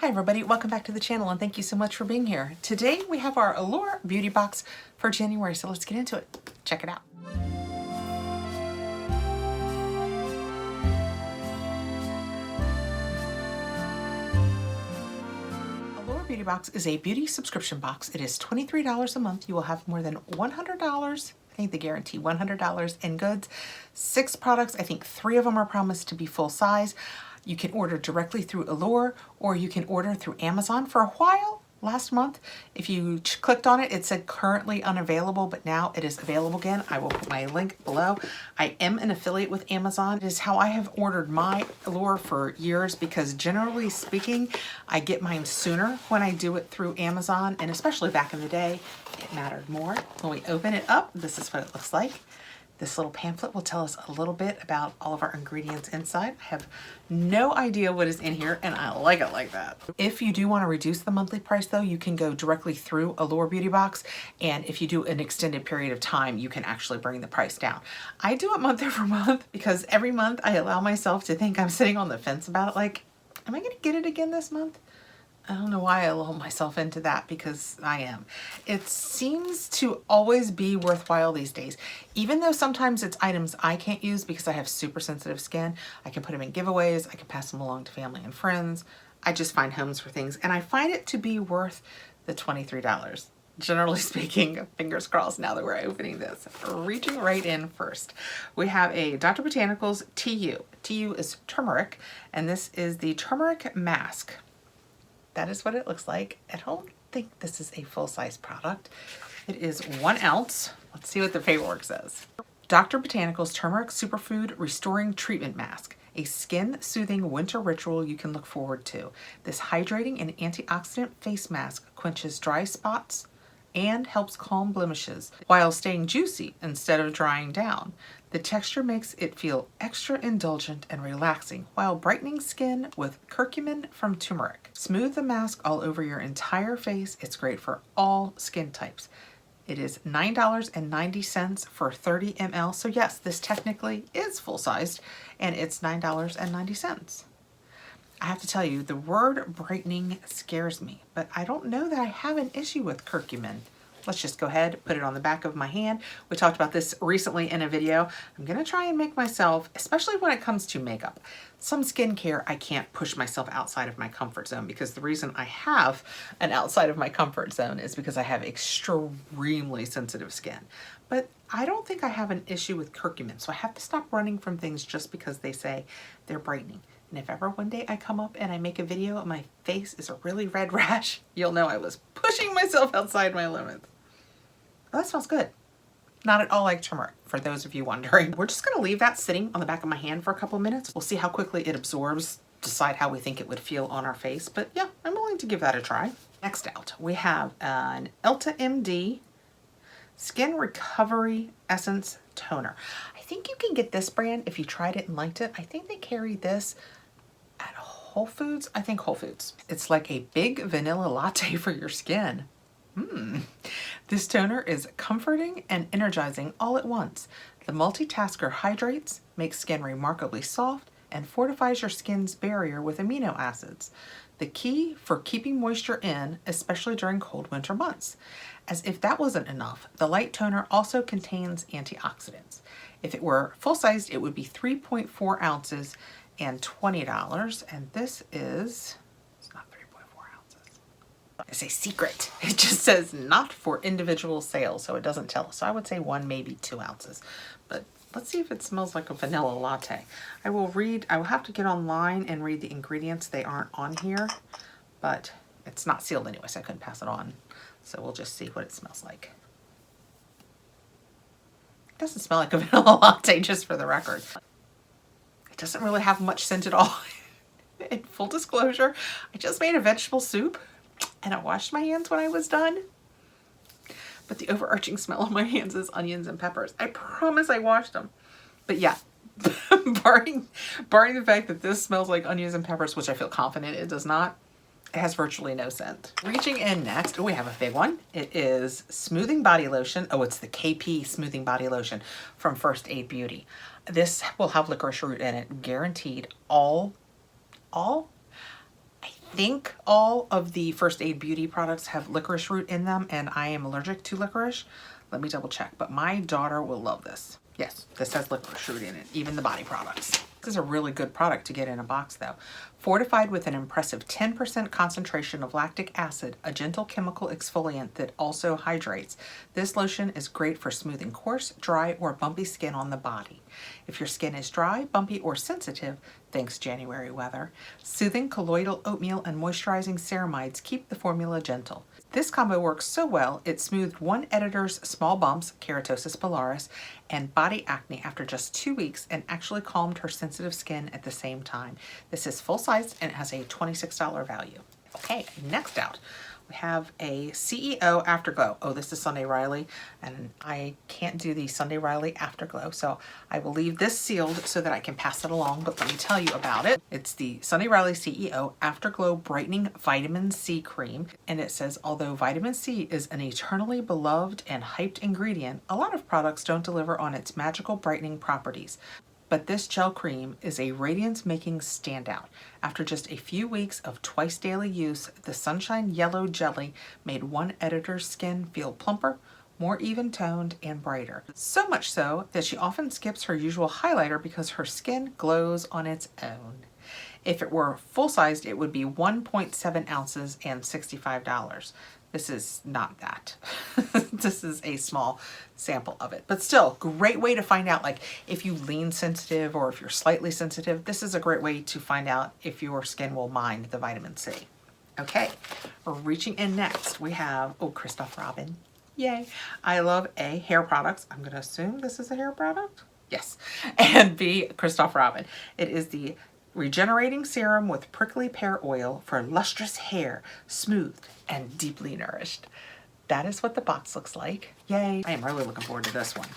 Hi everybody, welcome back to the channel and thank you so much for being here. Today we have our Allure beauty box for January, so let's get into it. Check it out. Allure Beauty Box is a beauty subscription box. It is $23 a month. You will have more than $100, I think they guarantee $100 in goods. 6 products, I think 3 of them are promised to be full size. You can order directly through Allure or you can order through Amazon. For a while, last month, if you clicked on it, it said currently unavailable, but now it is available again. I will put my link below. I am an affiliate with Amazon. It is how I have ordered my Allure for years because generally speaking, I get mine sooner when I do it through Amazon, and especially back in the day, it mattered more. When we open it up, this is what it looks like. This little pamphlet will tell us a little bit about all of our ingredients inside. I have no idea what is in here and I like it like that. If you do want to reduce the monthly price though, you can go directly through Allure Beauty Box, and if you do an extended period of time, you can actually bring the price down. I do it month over month because every month I allow myself to think I'm sitting on the fence about it, like, am I going to get it again this month? I don't know why I lull myself into that, because I am. It seems to always be worthwhile these days. Even though sometimes it's items I can't use because I have super sensitive skin, I can put them in giveaways, I can pass them along to family and friends. I just find homes for things, and I find it to be worth the $23. Generally speaking, fingers crossed now that we're opening this. Reaching right in first, we have a Dr. Botanicals TU. TU is turmeric, and this is the turmeric mask. That is what it looks like. I don't think this is a full-size product. It is 1 ounce. Let's see what the paperwork says. Dr. Botanicals Turmeric Superfood Restoring Treatment Mask, a skin-soothing winter ritual you can look forward to. This hydrating and antioxidant face mask quenches dry spots and helps calm blemishes while staying juicy instead of drying down. The texture makes it feel extra indulgent and relaxing while brightening skin with curcumin from turmeric. Smooth the mask all over your entire face. It's great for all skin types. It is $9.90 for 30 ml. So yes, this technically is full-sized and it's $9.90. I have to tell you, the word brightening scares me, but I don't know that I have an issue with curcumin. Let's just go ahead, put it on the back of my hand. We talked about this recently in a video. I'm gonna try and make myself, especially when it comes to makeup, some skincare, I can't push myself outside of my comfort zone, because the reason I have an outside of my comfort zone is because I have extremely sensitive skin. But I don't think I have an issue with curcumin, so I have to stop running from things just because they say they're brightening. And if ever one day I come up and I make a video and my face is a really red rash, you'll know I was pushing myself outside my limits. Oh, that smells good. Not at all like turmeric, for those of you wondering. We're just gonna leave that sitting on the back of my hand for a couple of minutes. We'll see how quickly it absorbs, decide how we think it would feel on our face. But yeah, I'm willing to give that a try. Next out, we have an Elta MD Skin Recovery Essence Toner. I think you can get this brand if you tried it and liked it. I think they carry this at Whole Foods. I think Whole Foods. It's like a big vanilla latte for your skin. This toner is comforting and energizing all at once. The multitasker hydrates, makes skin remarkably soft, and fortifies your skin's barrier with amino acids. The key for keeping moisture in, especially during cold winter months. As if that wasn't enough, the light toner also contains antioxidants. If it were full-sized, it would be 3.4 ounces and $20, and this is, it's not 3.4 ounces. It's a secret. It just says not for individual sales, so it doesn't tell us. So I would say 1, maybe 2 ounces. But let's see if it smells like a vanilla latte. I will have to get online and read the ingredients. They aren't on here, but it's not sealed anyway, so I couldn't pass it on. So we'll just see what it smells like. It doesn't smell like a vanilla latte, just for the record. It doesn't really have much scent at all. In full disclosure, I just made a vegetable soup and I washed my hands when I was done. But the overarching smell on my hands is onions and peppers. I promise I washed them. But yeah, barring the fact that this smells like onions and peppers, which I feel confident it does not, it has virtually no scent. Reaching in next, we have a big one. It is Smoothing Body Lotion. Oh, it's the KP Smoothing Body Lotion from First Aid Beauty. This will have licorice root in it, guaranteed. I think all of the First Aid Beauty products have licorice root in them, and I am allergic to licorice. Let me double check, but my daughter will love this. Yes, this has licorice root in it, even the body products. This is a really good product to get in a box though. Fortified with an impressive 10% concentration of lactic acid, a gentle chemical exfoliant that also hydrates. This lotion is great for smoothing coarse, dry, or bumpy skin on the body. If your skin is dry, bumpy, or sensitive, thanks January weather, soothing colloidal oatmeal and moisturizing ceramides keep the formula gentle. This combo works so well, it smoothed one editor's small bumps, keratosis pilaris, and body acne after just 2 weeks and actually calmed her sensitive skin at the same time. This is full size and it has a $26 value. Okay, next out, we have a CEO Afterglow. Oh, this is Sunday Riley, and I can't do the Sunday Riley Afterglow, so I will leave this sealed so that I can pass it along, but let me tell you about it. It's the Sunday Riley CEO Afterglow Brightening Vitamin C Cream, and it says, although vitamin C is an eternally beloved and hyped ingredient, a lot of products don't deliver on its magical brightening properties. But this gel cream is a radiance-making standout. After just a few weeks of twice daily use, the Sunshine Yellow Jelly made one editor's skin feel plumper, more even-toned, and brighter. So much so that she often skips her usual highlighter because her skin glows on its own. If it were full-sized, it would be 1.7 ounces and $65. This is not that. This is a small sample of it, but still great way to find out, like if you lean sensitive or if you're slightly sensitive, this is a great way to find out if your skin will mind the vitamin C. Okay, reaching in next, we have, oh, Kristoff Robin. Yay. I love A, hair products. I'm gonna assume this is a hair product. Yes. And B, Kristoff Robin. It is the Regenerating Serum with Prickly Pear Oil for lustrous hair, smoothed and deeply nourished. That is what the box looks like. Yay. I am really looking forward to this one.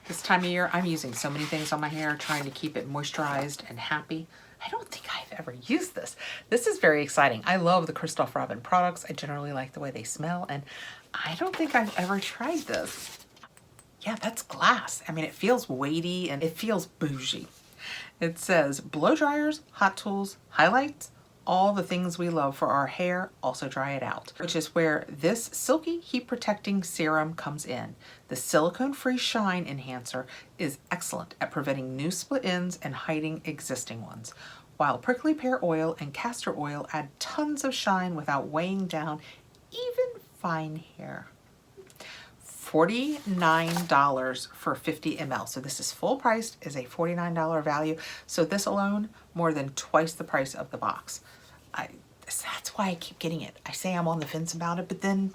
This time of year, I'm using so many things on my hair, trying to keep it moisturized and happy. I don't think I've ever used this. This is very exciting. I love the Kristoff Robin products. I generally like the way they smell, and I don't think I've ever tried this. Yeah, that's glass. I mean, it feels weighty and it feels bougie. It says blow dryers, hot tools, highlights, all the things we love for our hair, also dry it out, which is where this silky heat protecting serum comes in. The silicone-free shine enhancer is excellent at preventing new split ends and hiding existing ones, while prickly pear oil and castor oil add tons of shine without weighing down even fine hair. $49 for 50 ml. So this is full priced, is a $49 value. So this alone, more than twice the price of the box. That's why I keep getting it. I say I'm on the fence about it, but then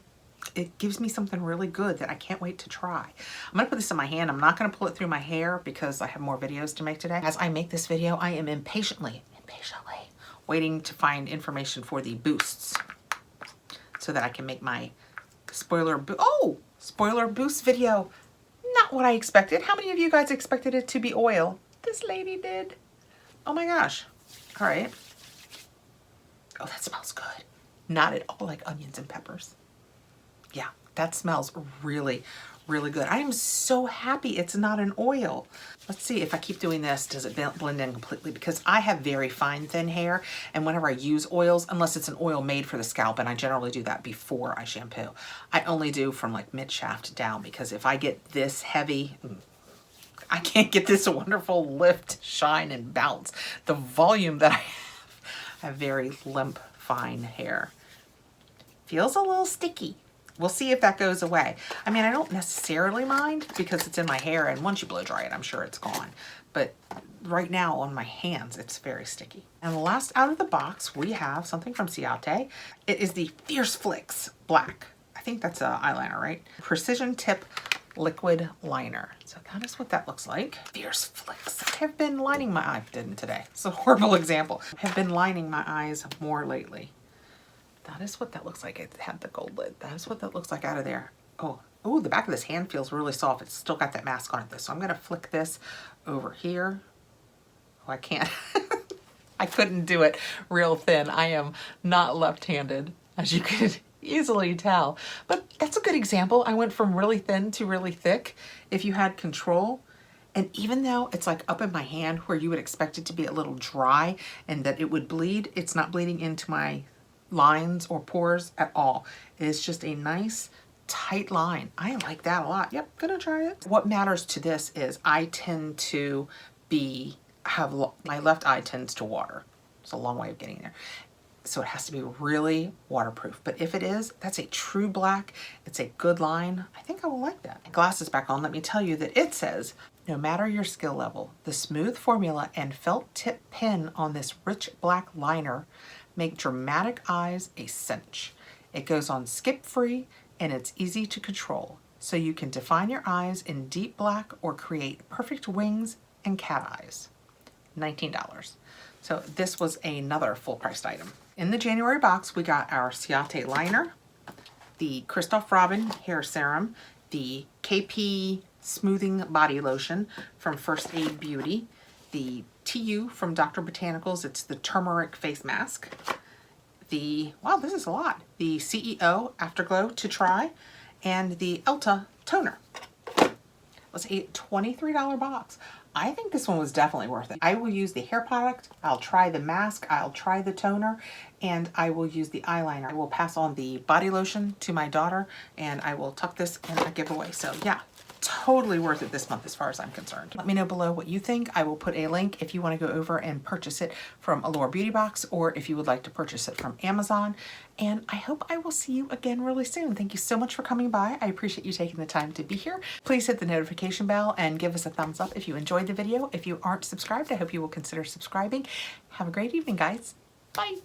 it gives me something really good that I can't wait to try. I'm gonna put this in my hand. I'm not gonna pull it through my hair because I have more videos to make today. As I make this video, I am impatiently waiting to find information for the boosts so that I can make my spoiler boost video. Not what I expected. How many of you guys expected it to be oil? This lady did. Oh my gosh. All right. Oh, that smells good. Not at all like onions and peppers. Yeah, that smells really, really good. I am so happy it's not an oil. Let's see if I keep doing this, does it blend in completely? Because I have very fine, thin hair, and whenever I use oils, unless it's an oil made for the scalp, and I generally do that before I shampoo, I only do from like mid-shaft down, because if I get this heavy, I can't get this wonderful lift, shine, and bounce. The volume that I have very limp, fine hair. Feels a little sticky. We'll see if that goes away. I mean, I don't necessarily mind because it's in my hair, and once you blow dry it, I'm sure it's gone. But right now on my hands, it's very sticky. And last out of the box, we have something from Ciate. It is the Fierce Flicks Black. I think that's an eyeliner, right? Precision Tip Liquid Liner. So that is what that looks like. Fierce Flicks. I have been lining my eye, didn't today. It's a horrible example. I have been lining my eyes more lately. That is what that looks like. It had the gold lid. That is what that looks like out of there. Oh, the back of this hand feels really soft. It's still got that mask on it though. So I'm gonna flick this over here. Oh, I can't. I couldn't do it real thin. I am not left-handed, as you could easily tell. But that's a good example. I went from really thin to really thick. If you had control, and even though it's like up in my hand where you would expect it to be a little dry and that it would bleed, it's not bleeding into my lines or pores at all. It is just a nice tight line. I like that a lot. Yep, gonna try it. What matters to this is I tend to have my left eye tends to water. It's a long way of getting there. So it has to be really waterproof. But if it is, that's a true black. It's a good line. I think I will like that. Glasses back on. Let me tell you that it says, no matter your skill level, the smooth formula and felt tip pen on this rich black liner make dramatic eyes a cinch. It goes on skip free and it's easy to control. So you can define your eyes in deep black or create perfect wings and cat eyes. $19. So this was another full priced item. In the January box, we got our Ciate liner, the Kristoff Robin hair serum, the KP smoothing body lotion from First Aid Beauty, the TU from Dr. Botanicals, it's the turmeric face mask, the, wow, this is a lot, the CEO Afterglow to try, and the Elta toner. It was a $23 box. I think this one was definitely worth it. I will use the hair product, I'll try the mask, I'll try the toner, and I will use the eyeliner. I will pass on the body lotion to my daughter, and I will tuck this in a giveaway. So yeah, totally worth it this month as far as I'm concerned. Let me know below what you think. I will put a link if you want to go over and purchase it from Allure Beauty Box, or if you would like to purchase it from Amazon. And I hope I will see you again really soon. Thank you so much for coming by. I appreciate you taking the time to be here. Please hit the notification bell and give us a thumbs up if you enjoyed the video. If you aren't subscribed, I hope you will consider subscribing. Have a great evening, guys. Bye.